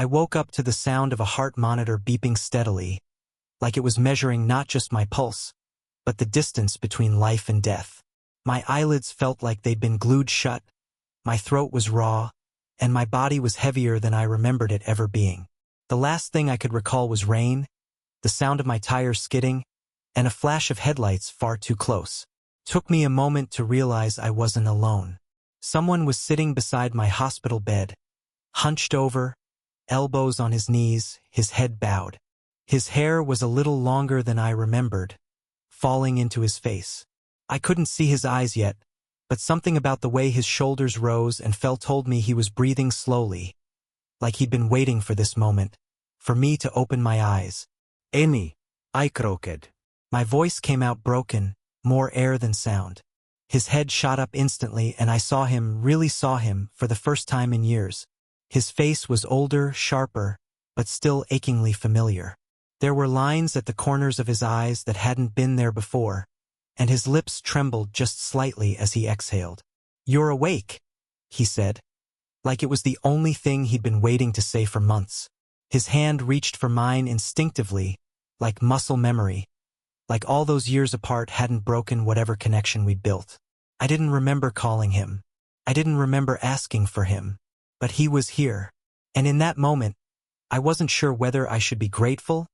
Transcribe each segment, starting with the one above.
I woke up to the sound of a heart monitor beeping steadily, like it was measuring not just my pulse, but the distance between life and death. My eyelids felt like they'd been glued shut, my throat was raw, and my body was heavier than I remembered it ever being. The last thing I could recall was rain, the sound of my tires skidding, and a flash of headlights far too close. Took me a moment to realize I wasn't alone. Someone was sitting beside my hospital bed, hunched over, elbows on his knees, his head bowed. His hair was a little longer than I remembered, falling into his face. I couldn't see his eyes yet, but something about the way his shoulders rose and fell told me he was breathing slowly, like he'd been waiting for this moment, for me to open my eyes. Eni, I croaked. My voice came out broken, more air than sound. His head shot up instantly and I really saw him, for the first time in years. His face was older, sharper, but still achingly familiar. There were lines at the corners of his eyes that hadn't been there before, and his lips trembled just slightly as he exhaled. "You're awake," he said, like it was the only thing he'd been waiting to say for months. His hand reached for mine instinctively, like muscle memory, like all those years apart hadn't broken whatever connection we'd built. I didn't remember calling him. I didn't remember asking for him, but he was here. And in that moment, I wasn't sure whether I should be grateful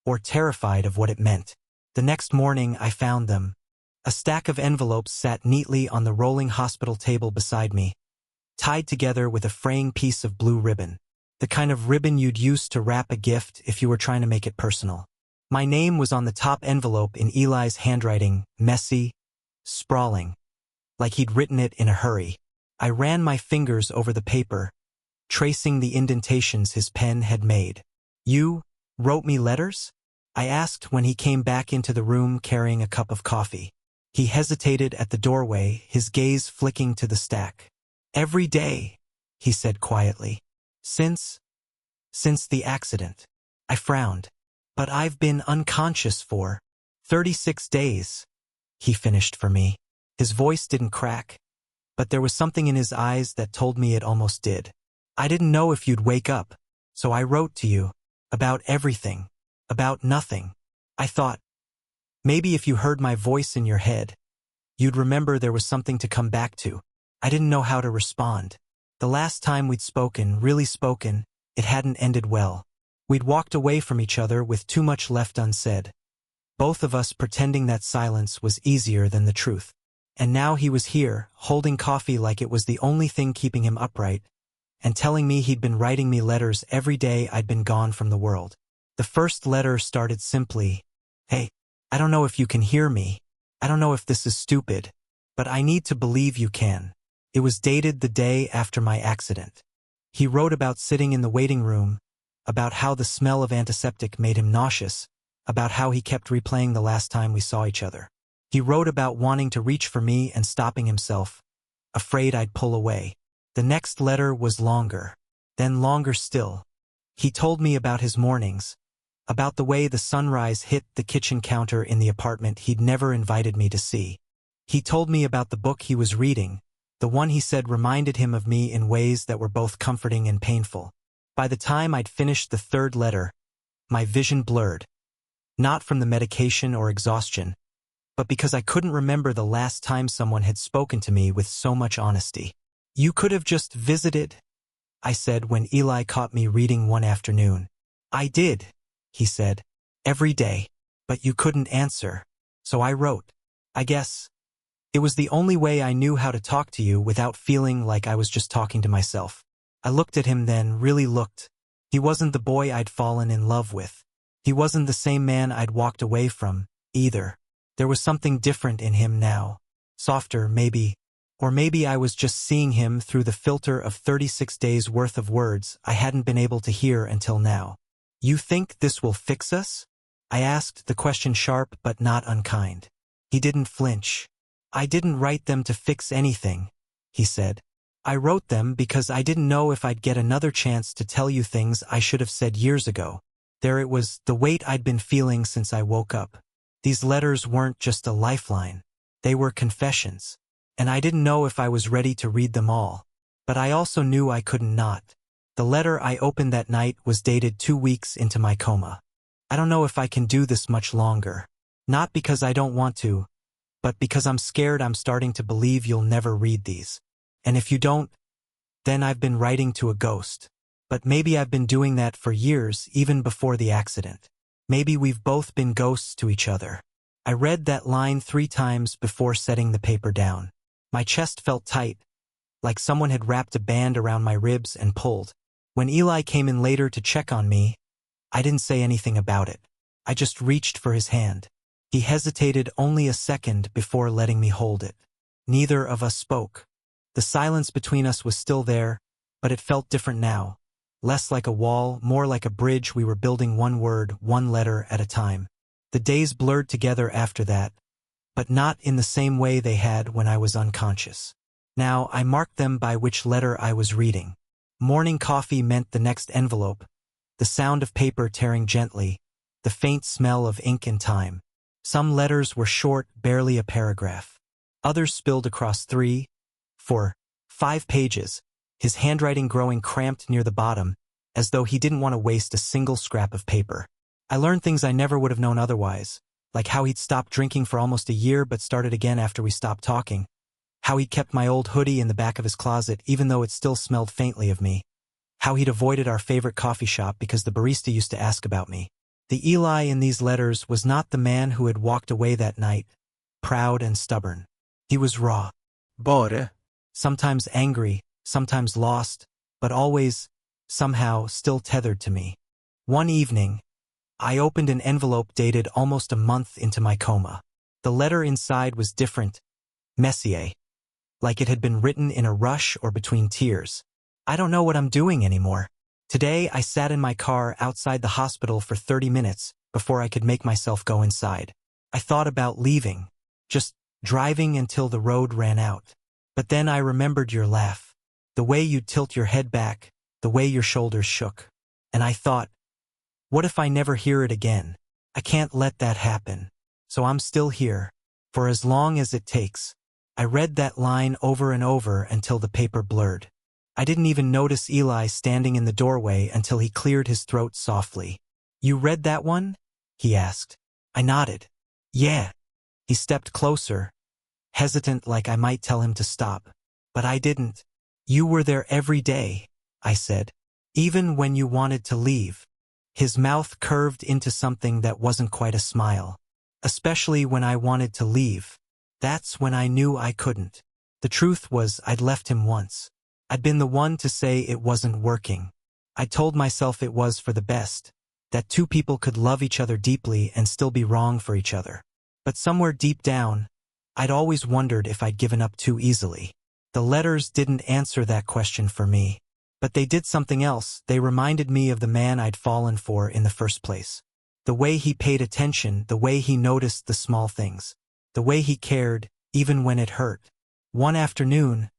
or terrified of what it meant. The next morning, I found them. A stack of envelopes sat neatly on the rolling hospital table beside me, tied together with a fraying piece of blue ribbon. The kind of ribbon you'd use to wrap a gift if you were trying to make it personal. My name was on the top envelope in Eli's handwriting, messy, sprawling, like he'd written it in a hurry. I ran my fingers over the paper, tracing the indentations his pen had made. "You wrote me letters?" I asked when he came back into the room carrying a cup of coffee. He hesitated at the doorway, his gaze flicking to the stack. "Every day," he said quietly. Since the accident." I frowned. "But I've been unconscious for 36 days, he finished for me. His voice didn't crack, but there was something in his eyes that told me it almost did. "I didn't know if you'd wake up, so I wrote to you. About everything. About nothing. I thought, maybe if you heard my voice in your head, you'd remember there was something to come back to." I didn't know how to respond. The last time we'd spoken, really spoken, it hadn't ended well. We'd walked away from each other with too much left unsaid. Both of us pretending that silence was easier than the truth. And now he was here, holding coffee like it was the only thing keeping him upright, and telling me he'd been writing me letters every day I'd been gone from the world. The first letter started simply, "Hey, I don't know if you can hear me. I don't know if this is stupid, but I need to believe you can." It was dated the day after my accident. He wrote about sitting in the waiting room, about how the smell of antiseptic made him nauseous, about how he kept replaying the last time we saw each other. He wrote about wanting to reach for me and stopping himself, afraid I'd pull away. The next letter was longer, then longer still. He told me about his mornings, about the way the sunrise hit the kitchen counter in the apartment he'd never invited me to see. He told me about the book he was reading, the one he said reminded him of me in ways that were both comforting and painful. By the time I'd finished the third letter, my vision blurred. Not from the medication or exhaustion, but because I couldn't remember the last time someone had spoken to me with so much honesty. "You could have just visited," I said when Eli caught me reading one afternoon. "I did," he said, "every day, but you couldn't answer. So I wrote. I guess it was the only way I knew how to talk to you without feeling like I was just talking to myself." I looked at him then, really looked. He wasn't the boy I'd fallen in love with. He wasn't the same man I'd walked away from, either. There was something different in him now. Softer, maybe. Or maybe I was just seeing him through the filter of 36 days worth of words I hadn't been able to hear until now. "You think this will fix us?" I asked, the question sharp but not unkind. He didn't flinch. "I didn't write them to fix anything," he said. "I wrote them because I didn't know if I'd get another chance to tell you things I should have said years ago." There it was, the weight I'd been feeling since I woke up. These letters weren't just a lifeline. They were confessions. And I didn't know if I was ready to read them all. But I also knew I couldn't not. The letter I opened that night was dated 2 weeks into my coma. I don't know if I can do this much longer. Not because I don't want to, but because I'm scared I'm starting to believe you'll never read these. And if you don't, then I've been writing to a ghost. But maybe I've been doing that for years, even before the accident. Maybe we've both been ghosts to each other. I read that line 3 times before setting the paper down. My chest felt tight, like someone had wrapped a band around my ribs and pulled. When Eli came in later to check on me, I didn't say anything about it. I just reached for his hand. He hesitated only a second before letting me hold it. Neither of us spoke. The silence between us was still there, but it felt different now. Less like a wall, more like a bridge we were building, one word, one letter at a time. The days blurred together after that, but not in the same way they had when I was unconscious. Now I marked them by which letter I was reading. Morning coffee meant the next envelope, the sound of paper tearing gently, the faint smell of ink and time. Some letters were short, barely a paragraph. Others spilled across 3, 4, 5 pages, his handwriting growing cramped near the bottom, as though he didn't want to waste a single scrap of paper. I learned things I never would have known otherwise, like how he'd stopped drinking for almost a year but started again after we stopped talking, how he'd kept my old hoodie in the back of his closet even though it still smelled faintly of me, how he'd avoided our favorite coffee shop because the barista used to ask about me. The Eli in these letters was not the man who had walked away that night, proud and stubborn. He was raw. Bare. Sometimes angry, sometimes lost, but always, somehow, still tethered to me. One evening, I opened an envelope dated almost a month into my coma. The letter inside was different, messier, like it had been written in a rush or between tears. I don't know what I'm doing anymore. Today I sat in my car outside the hospital for 30 minutes before I could make myself go inside. I thought about leaving, just driving until the road ran out. But then I remembered your laugh, the way you'd tilt your head back, the way your shoulders shook. And I thought, what if I never hear it again? I can't let that happen. So I'm still here, for as long as it takes. I read that line over and over until the paper blurred. I didn't even notice Eli standing in the doorway until he cleared his throat softly. You read that one? He asked. I nodded. Yeah. He stepped closer, hesitant like I might tell him to stop. But I didn't. You were there every day, I said. Even when you wanted to leave. His mouth curved into something that wasn't quite a smile. Especially when I wanted to leave. That's when I knew I couldn't. The truth was I'd left him once. I'd been the one to say it wasn't working. I told myself it was for the best, that 2 people could love each other deeply and still be wrong for each other. But somewhere deep down, I'd always wondered if I'd given up too easily. The letters didn't answer that question for me. But they did something else. They reminded me of the man I'd fallen for in the first place. The way he paid attention, the way he noticed the small things, the way he cared, even when it hurt. One afternoon,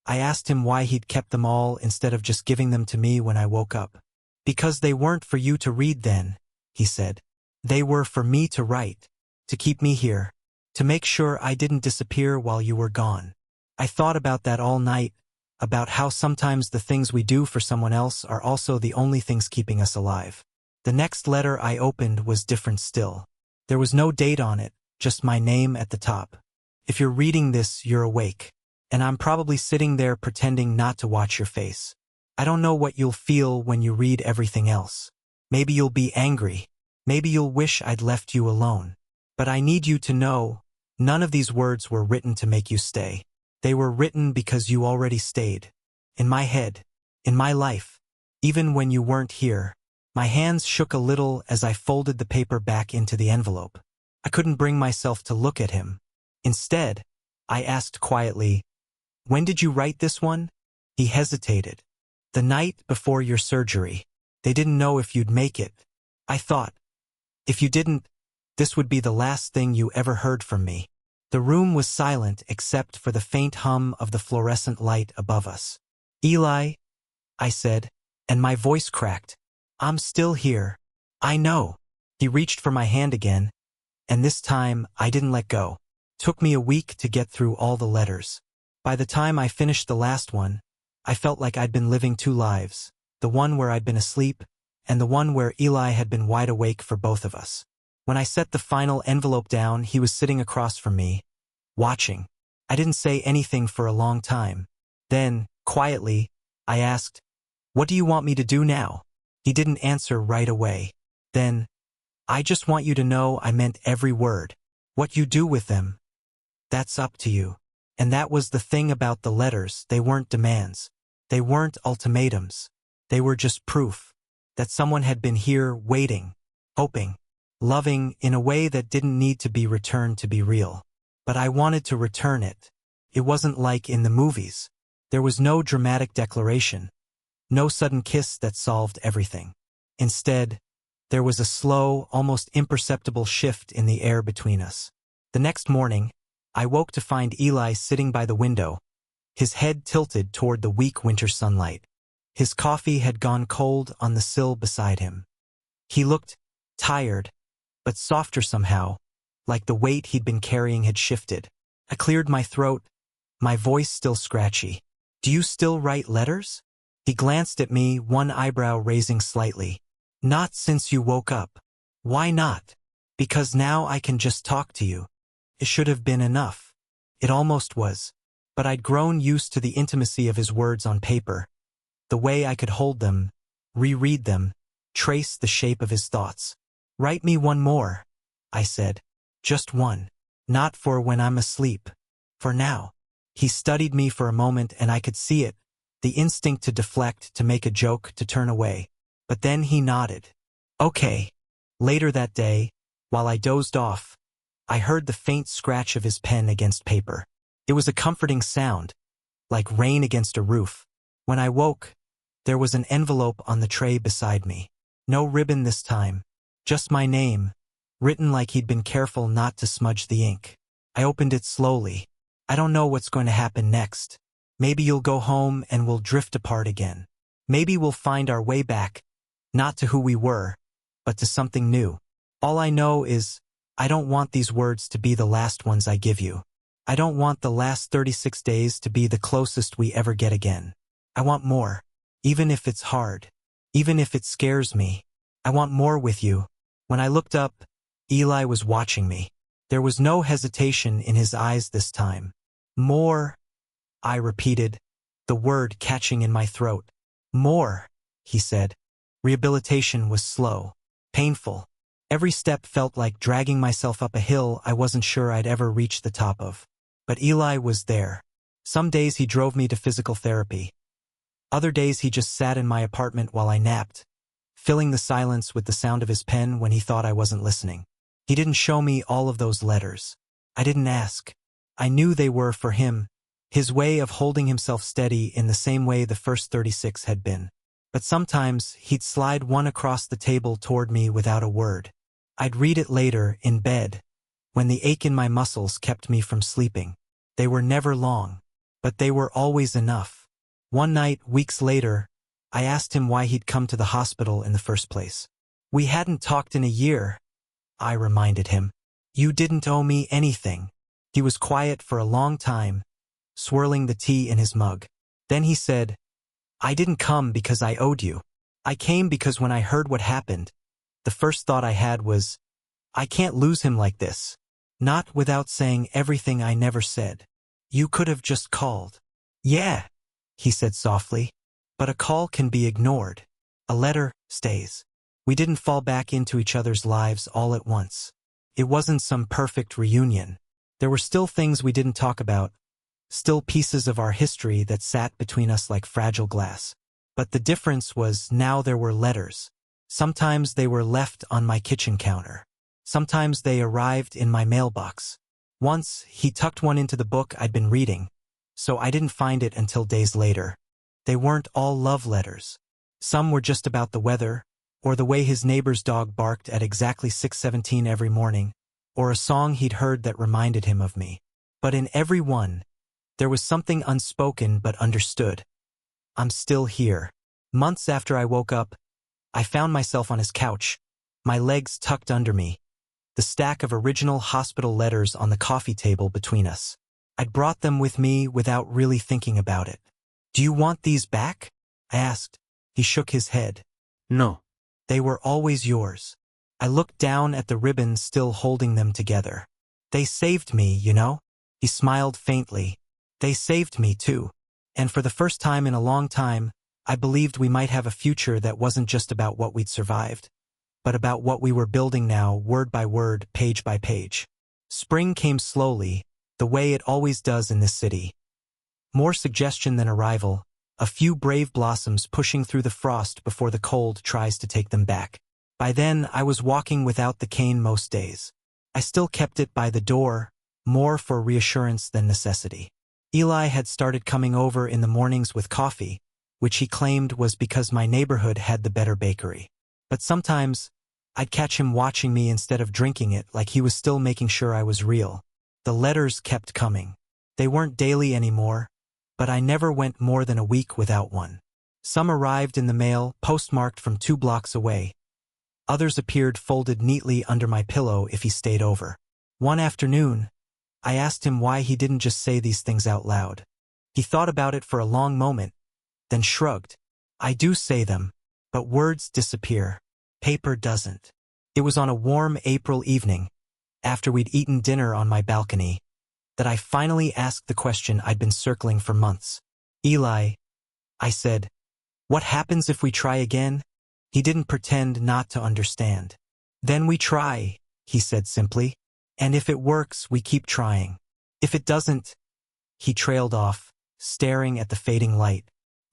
I asked him why he'd kept them all instead of just giving them to me when I woke up. Because they weren't for you to read then, he said. They were for me to write, to keep me here, to make sure I didn't disappear while you were gone. I thought about that all night, about how sometimes the things we do for someone else are also the only things keeping us alive. The next letter I opened was different still. There was no date on it, just my name at the top. If you're reading this, you're awake. And I'm probably sitting there pretending not to watch your face. I don't know what you'll feel when you read everything else. Maybe you'll be angry. Maybe you'll wish I'd left you alone. But I need you to know, none of these words were written to make you stay. They were written because you already stayed. In my head. In my life. Even when you weren't here. My hands shook a little as I folded the paper back into the envelope. I couldn't bring myself to look at him. Instead, I asked quietly, when did you write this one? He hesitated. The night before your surgery. They didn't know if you'd make it. I thought, if you didn't, this would be the last thing you ever heard from me. The room was silent except for the faint hum of the fluorescent light above us. Eli, I said, and my voice cracked. I'm still here. I know. He reached for my hand again, and this time I didn't let go. Took me a week to get through all the letters. By the time I finished the last one, I felt like I'd been living 2 lives. the one where I'd been asleep, and the one where Eli had been wide awake for both of us. When I set the final envelope down, he was sitting across from me, watching. I didn't say anything for a long time. Then, quietly, I asked, "What do you want me to do now?" He didn't answer right away. Then, "I just want you to know I meant every word. What you do with them, that's up to you." And that was the thing about the letters. They weren't demands. They weren't ultimatums. They were just proof that someone had been here waiting, hoping, loving in a way that didn't need to be returned to be real. But I wanted to return it. It wasn't like in the movies. There was no dramatic declaration, no sudden kiss that solved everything. Instead, there was a slow, almost imperceptible shift in the air between us. The next morning, I woke to find Eli sitting by the window, his head tilted toward the weak winter sunlight. His coffee had gone cold on the sill beside him. He looked tired, but softer somehow, like the weight he'd been carrying had shifted. I cleared my throat, my voice still scratchy. "Do you still write letters?" He glanced at me, one eyebrow raising slightly. "Not since you woke up." "Why not?" "Because now I can just talk to you." It should have been enough. It almost was. But I'd grown used to the intimacy of his words on paper, the way I could hold them, reread them, trace the shape of his thoughts. "Write me one more," I said. "Just one. Not for when I'm asleep. For now." He studied me for a moment and I could see it, the instinct to deflect, to make a joke, to turn away. But then he nodded. "Okay." Later that day, while I dozed off, I heard the faint scratch of his pen against paper. It was a comforting sound, like rain against a roof. When I woke, there was an envelope on the tray beside me. No ribbon this time, just my name, written like he'd been careful not to smudge the ink. I opened it slowly. "I don't know what's going to happen next. Maybe you'll go home and we'll drift apart again. Maybe we'll find our way back, not to who we were, but to something new. All I know is, I don't want these words to be the last ones I give you. I don't want the last 36 days to be the closest we ever get again. I want more, even if it's hard, even if it scares me. I want more with you." When I looked up, Eli was watching me. There was no hesitation in his eyes this time. "More," I repeated, the word catching in my throat. "More," he said. Rehabilitation was slow, painful. Every step felt like dragging myself up a hill I wasn't sure I'd ever reach the top of. But Eli was there. Some days he drove me to physical therapy. Other days he just sat in my apartment while I napped, filling the silence with the sound of his pen when he thought I wasn't listening. He didn't show me all of those letters. I didn't ask. I knew they were for him, his way of holding himself steady in the same way the first 36 had been. But sometimes he'd slide one across the table toward me without a word. I'd read it later, in bed, when the ache in my muscles kept me from sleeping. They were never long, but they were always enough. One night, weeks later, I asked him why he'd come to the hospital in the first place. "We hadn't talked in a year," I reminded him. "You didn't owe me anything." He was quiet for a long time, swirling the tea in his mug. Then he said, "I didn't come because I owed you. I came because when I heard what happened, the first thought I had was, I can't lose him like this. Not without saying everything I never said. You could have just called." "Yeah," he said softly, "but a call can be ignored. A letter stays." We didn't fall back into each other's lives all at once. It wasn't some perfect reunion. There were still things we didn't talk about, still pieces of our history that sat between us like fragile glass. But the difference was now there were letters. Sometimes they were left on my kitchen counter. Sometimes they arrived in my mailbox. Once, he tucked one into the book I'd been reading, so I didn't find it until days later. They weren't all love letters. Some were just about the weather, or the way his neighbor's dog barked at exactly 6:17 every morning, or a song he'd heard that reminded him of me. But in every one, there was something unspoken but understood. I'm still here. Months after I woke up, I found myself on his couch, my legs tucked under me, the stack of original hospital letters on the coffee table between us. I'd brought them with me without really thinking about it. "Do you want these back?" I asked. He shook his head. No. They were always yours. I looked down at the ribbons still holding them together. They saved me, you know? He smiled faintly. They saved me too. And for the first time in a long time, I believed we might have a future that wasn't just about what we'd survived, but about what we were building now, word by word, page by page. Spring came slowly, the way it always does in this city. More suggestion than arrival, a few brave blossoms pushing through the frost before the cold tries to take them back. By then, I was walking without the cane most days. I still kept it by the door, more for reassurance than necessity. Eli had started coming over in the mornings with coffee, which he claimed was because my neighborhood had the better bakery. But sometimes, I'd catch him watching me instead of drinking it, like he was still making sure I was real. The letters kept coming. They weren't daily anymore, but I never went more than a week without one. Some arrived in the mail, postmarked from 2 blocks away. Others appeared folded neatly under my pillow if he stayed over. One afternoon, I asked him why he didn't just say these things out loud. He thought about it for a long moment, then shrugged. I do say them, but words disappear. Paper doesn't. It was on a warm April evening, after we'd eaten dinner on my balcony, that I finally asked the question I'd been circling for months. Eli, I said, what happens if we try again? He didn't pretend not to understand. Then we try, he said simply. And if it works, we keep trying. If it doesn't, he trailed off, staring at the fading light.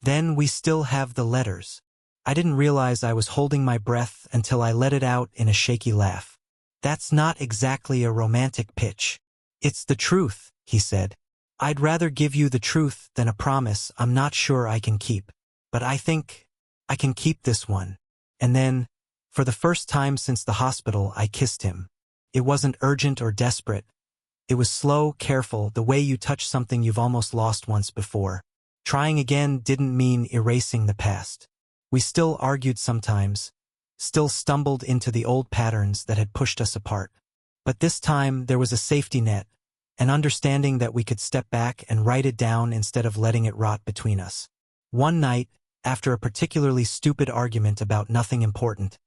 Then we still have the letters. I didn't realize I was holding my breath until I let it out in a shaky laugh. That's not exactly a romantic pitch. It's the truth, he said. I'd rather give you the truth than a promise I'm not sure I can keep. But I think I can keep this one. And then, for the first time since the hospital, I kissed him. It wasn't urgent or desperate. It was slow, careful, the way you touch something you've almost lost once before. Trying again didn't mean erasing the past. We still argued sometimes, still stumbled into the old patterns that had pushed us apart. But this time there was a safety net, an understanding that we could step back and write it down instead of letting it rot between us. One night, after a particularly stupid argument about nothing important,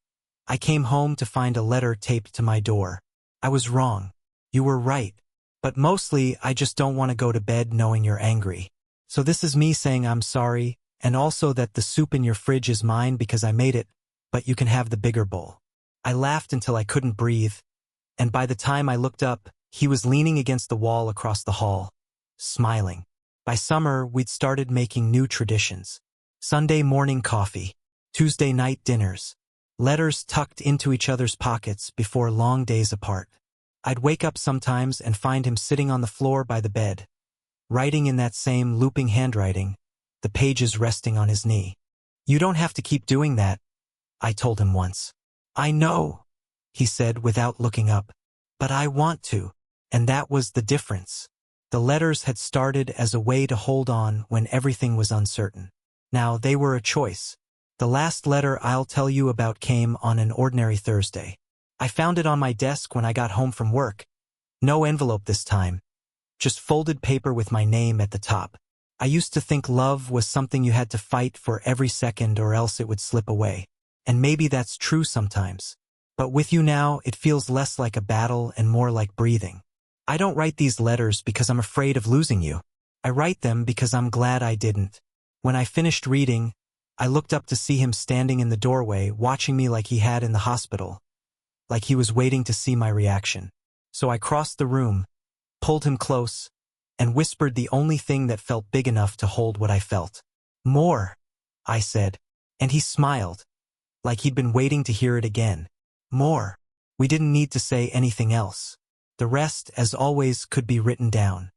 I came home to find a letter taped to my door. I was wrong. You were right. But mostly, I just don't want to go to bed knowing you're angry. So this is me saying I'm sorry, and also that the soup in your fridge is mine because I made it, but you can have the bigger bowl. I laughed until I couldn't breathe, and by the time I looked up, he was leaning against the wall across the hall, smiling. By summer, we'd started making new traditions. Sunday morning coffee, Tuesday night dinners, letters tucked into each other's pockets before long days apart. I'd wake up sometimes and find him sitting on the floor by the bed, writing in that same looping handwriting, the pages resting on his knee. You don't have to keep doing that, I told him once. I know, he said without looking up, but I want to, and that was the difference. The letters had started as a way to hold on when everything was uncertain. Now they were a choice. The last letter I'll tell you about came on an ordinary Thursday. I found it on my desk when I got home from work. No envelope this time. Just folded paper with my name at the top. I used to think love was something you had to fight for every second or else it would slip away. And maybe that's true sometimes. But with you now, it feels less like a battle and more like breathing. I don't write these letters because I'm afraid of losing you. I write them because I'm glad I didn't. When I finished reading, I looked up to see him standing in the doorway, watching me like he had in the hospital, like he was waiting to see my reaction. So I crossed the room, pulled him close, and whispered the only thing that felt big enough to hold what I felt. More, I said, and he smiled, like he'd been waiting to hear it again. More. We didn't need to say anything else. The rest, as always, could be written down.